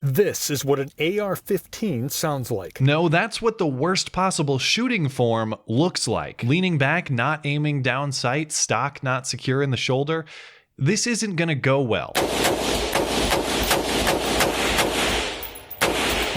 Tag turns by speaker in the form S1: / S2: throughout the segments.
S1: This is what an AR-15 sounds like.
S2: No, that's what the worst possible shooting form looks like. Leaning back, not aiming down sight, stock not secure in the shoulder. This isn't gonna go well.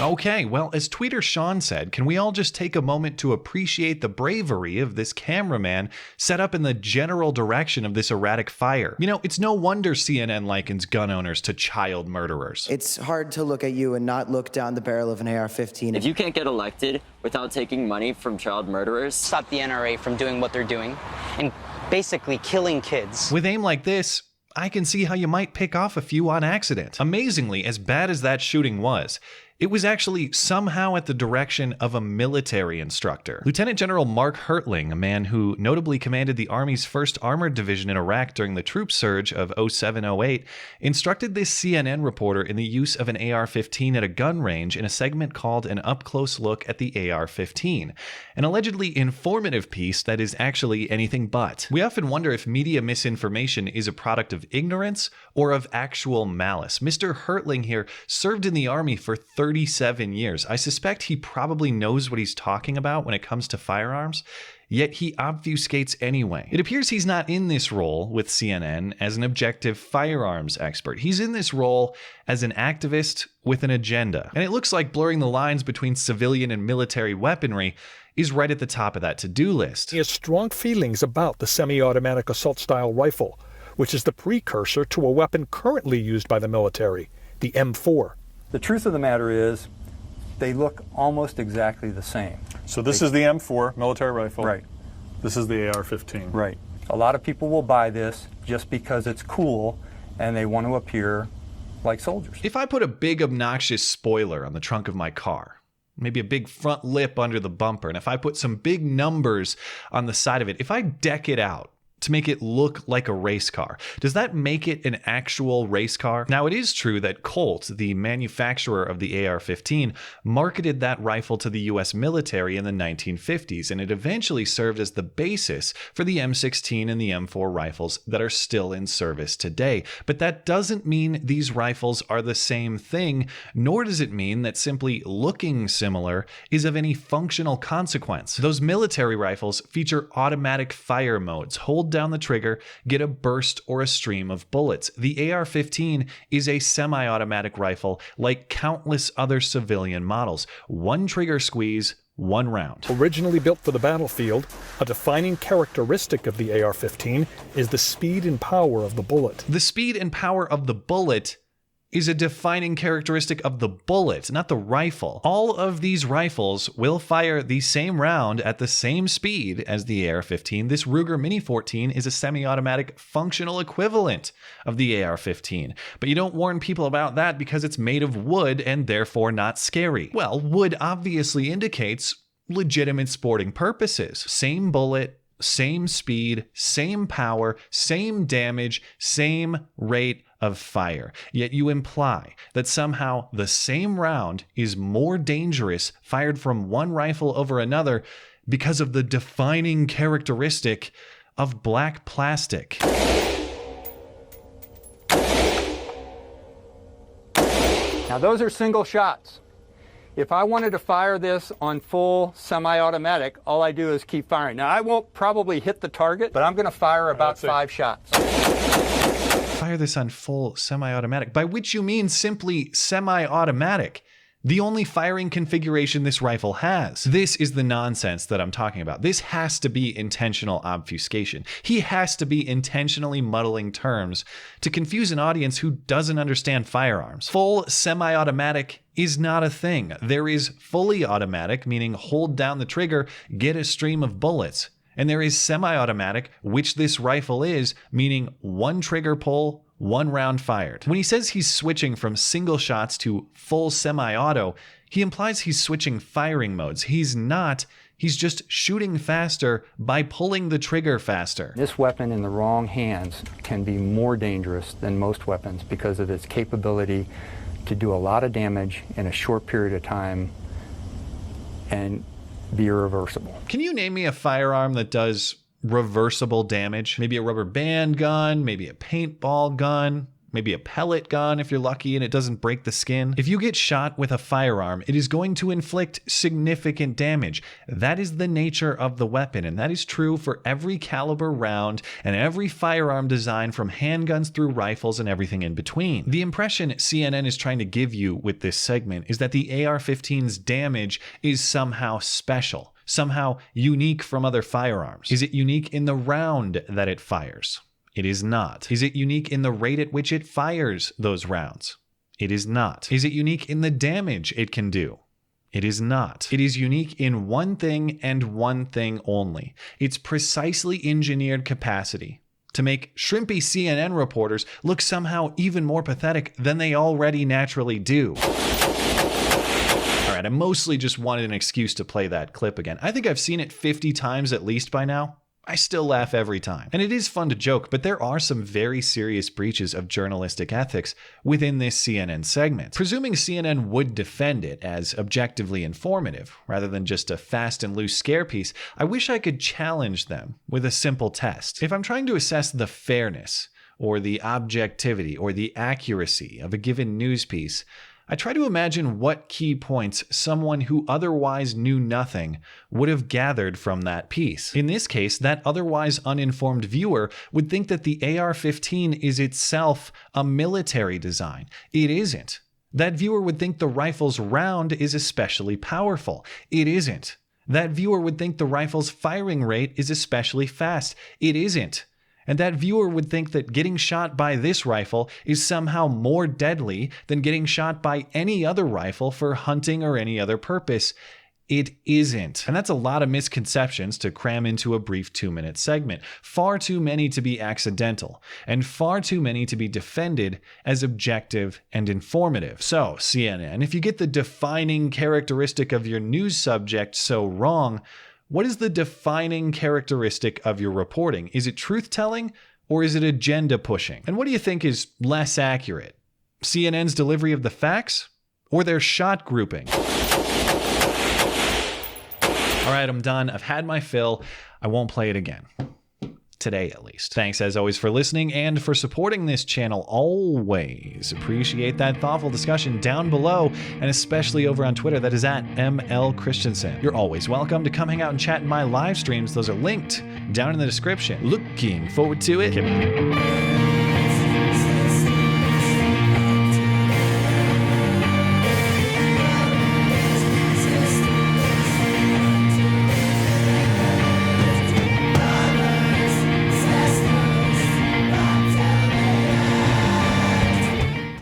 S2: Okay, well, as tweeter Sean said, can we all just take a moment to appreciate the bravery of this cameraman set up in the general direction of this erratic fire? You know, it's no wonder CNN likens gun owners to child murderers.
S3: It's hard to look at you and not look down the barrel of an AR-15.
S4: If you can't get elected without taking money from child murderers,
S5: stop the NRA from doing what they're doing and basically killing kids.
S2: With aim like this, I can see how you might pick off a few on accident. Amazingly, as bad as that shooting was, it was actually somehow at the direction of a military instructor. Lieutenant General Mark Hertling, a man who notably commanded the Army's 1st Armored Division in Iraq during the troop surge of 07-08, instructed this CNN reporter in the use of an AR-15 at a gun range in a segment called An Up-Close Look at the AR-15, an allegedly informative piece that is actually anything but. We often wonder if media misinformation is a product of ignorance or of actual malice. Mr. Hertling here served in the Army for 37 years. I suspect he probably knows what he's talking about when it comes to firearms, yet he obfuscates anyway. It appears he's not in this role with CNN as an objective firearms expert. He's in this role as an activist with an agenda. And it looks like blurring the lines between civilian and military weaponry is right at the top of that to-do list.
S1: He has strong feelings about the semi-automatic assault-style rifle, which is the precursor to a weapon currently used by the military, the M4.
S6: The truth of the matter is, they look almost exactly the same.
S7: So this is the M4 military rifle.
S6: Right.
S7: This is the AR-15.
S6: Right. A lot of people will buy this just because it's cool and they want to appear like soldiers.
S2: If I put a big obnoxious spoiler on the trunk of my car, maybe a big front lip under the bumper, and if I put some big numbers on the side of it, if I deck it out to make it look like a race car, does that make it an actual race car? Now, it is true that Colt, the manufacturer of the AR-15, marketed that rifle to the US military in the 1950s, and it eventually served as the basis for the M16 and the M4 rifles that are still in service today. But that doesn't mean these rifles are the same thing, nor does it mean that simply looking similar is of any functional consequence. Those military rifles feature automatic fire modes. Hold down the trigger, get a burst or a stream of bullets. The AR-15 is a semi-automatic rifle like countless other civilian models. One trigger squeeze, one round.
S1: Originally built for the battlefield, a defining characteristic of the AR-15 is the speed and power of the bullet.
S2: The speed and power of the bullet is a defining characteristic of the bullet, not the rifle. All of these rifles will fire the same round at the same speed as the AR-15. This Ruger Mini 14 is a semi-automatic functional equivalent of the AR-15. But you don't warn people about that because it's made of wood and therefore not scary. Well, wood obviously indicates legitimate sporting purposes. Same bullet, same speed, same power, same damage, same rate of fire. Yet you imply that somehow the same round is more dangerous fired from one rifle over another because of the defining characteristic of black plastic.
S6: Now those are single shots. If I wanted to fire this on full semi-automatic, all I do is keep firing. Now I won't probably hit the target, but I'm going to fire about 5 shots.
S2: Fire this on full semi-automatic, by which you mean simply semi-automatic, the only firing configuration this rifle has. This is the nonsense that I'm talking about. This has to be intentional obfuscation. He has to be intentionally muddling terms to confuse an audience who doesn't understand firearms. Full semi-automatic is not a thing. There is fully automatic, meaning hold down the trigger, get a stream of bullets. And there is semi-automatic, which this rifle is, meaning one trigger pull, one round fired. When he says he's switching from single shots to full semi-auto, he implies he's switching firing modes. He's not. He's just shooting faster by pulling the trigger faster.
S6: This weapon in the wrong hands can be more dangerous than most weapons because of its capability to do a lot of damage in a short period of time and be irreversible.
S2: Can you name me a firearm that does reversible damage? Maybe a rubber band gun, maybe a paintball gun, maybe a pellet gun if you're lucky and it doesn't break the skin. If you get shot with a firearm, it is going to inflict significant damage. That is the nature of the weapon, and that is true for every caliber round and every firearm design, from handguns through rifles and everything in between. The impression CNN is trying to give you with this segment is that the AR-15's damage is somehow special, somehow unique from other firearms. Is it unique in the round that it fires? It is not. Is it unique in the rate at which it fires those rounds? It is not. Is it unique in the damage it can do? It is not. It is unique in one thing and one thing only: its precisely engineered capacity to make shrimpy CNN reporters look somehow even more pathetic than they already naturally do. All right, I mostly just wanted an excuse to play that clip again. I think I've seen it 50 times at least by now. I still laugh every time. And it is fun to joke, but there are some very serious breaches of journalistic ethics within this CNN segment. Presuming CNN would defend it as objectively informative, rather than just a fast and loose scare piece, I wish I could challenge them with a simple test. If I'm trying to assess the fairness, or the objectivity, or the accuracy of a given news piece, I try to imagine what key points someone who otherwise knew nothing would have gathered from that piece. In this case, that otherwise uninformed viewer would think that the AR-15 is itself a military design. It isn't. That viewer would think the rifle's round is especially powerful. It isn't. That viewer would think the rifle's firing rate is especially fast. It isn't. And that viewer would think that getting shot by this rifle is somehow more deadly than getting shot by any other rifle for hunting or any other purpose. It isn't. And that's a lot of misconceptions to cram into a brief 2-minute segment. Far too many to be accidental, and far too many to be defended as objective and informative. So, CNN, if you get the defining characteristic of your news subject so wrong, what is the defining characteristic of your reporting? Is it truth-telling, or is it agenda-pushing? And what do you think is less accurate? CNN's delivery of the facts, or their shot grouping? All right, I'm done. I've had my fill. I won't play it again. Today, at least. Thanks, as always, for listening and for supporting this channel. Always appreciate that thoughtful discussion down below, and especially over on Twitter. That is at ML Christiansen. You're always welcome to come hang out and chat in my live streams. Those are linked down in the description. Looking forward to it.